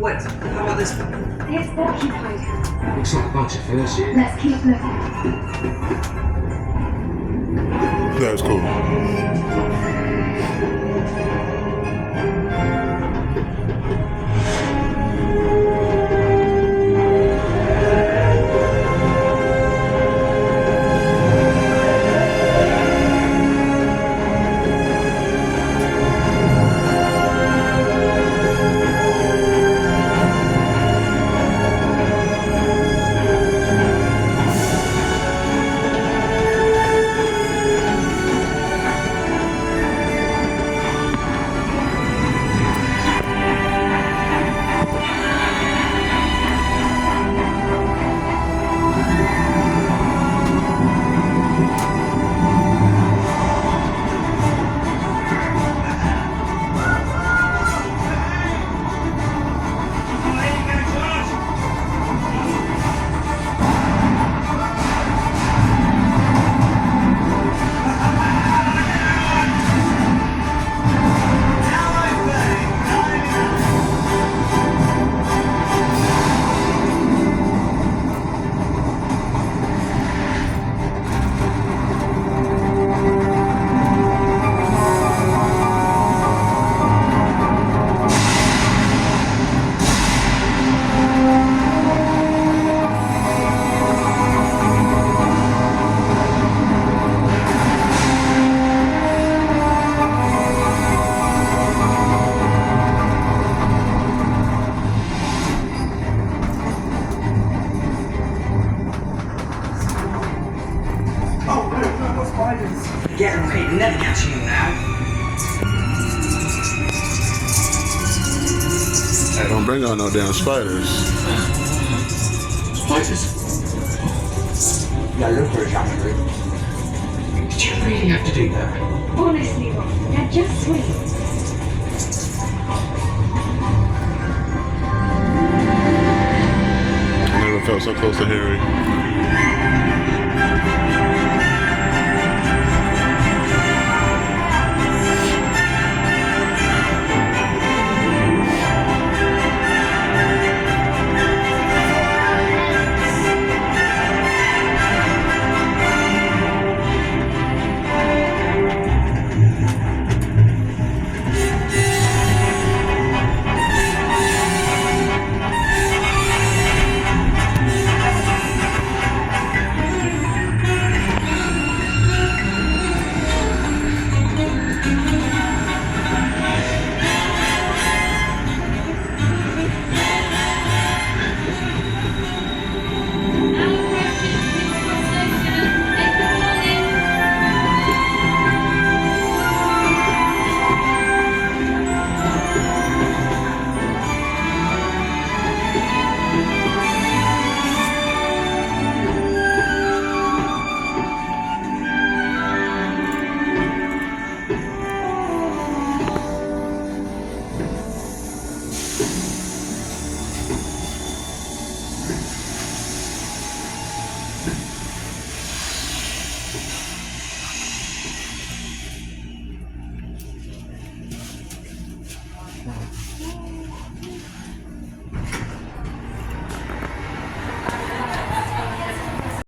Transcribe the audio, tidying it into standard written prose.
Wait, how about this one? It's occupied. Looks like a bunch of first year. Let's keep looking. That's cool. Get away, never catching you now. Don't bring out no damn spiders. Spiders? Yeah, look for a January. Did you really have to do that? Honestly, Rob, they're just sweet. I never felt so close to Harry.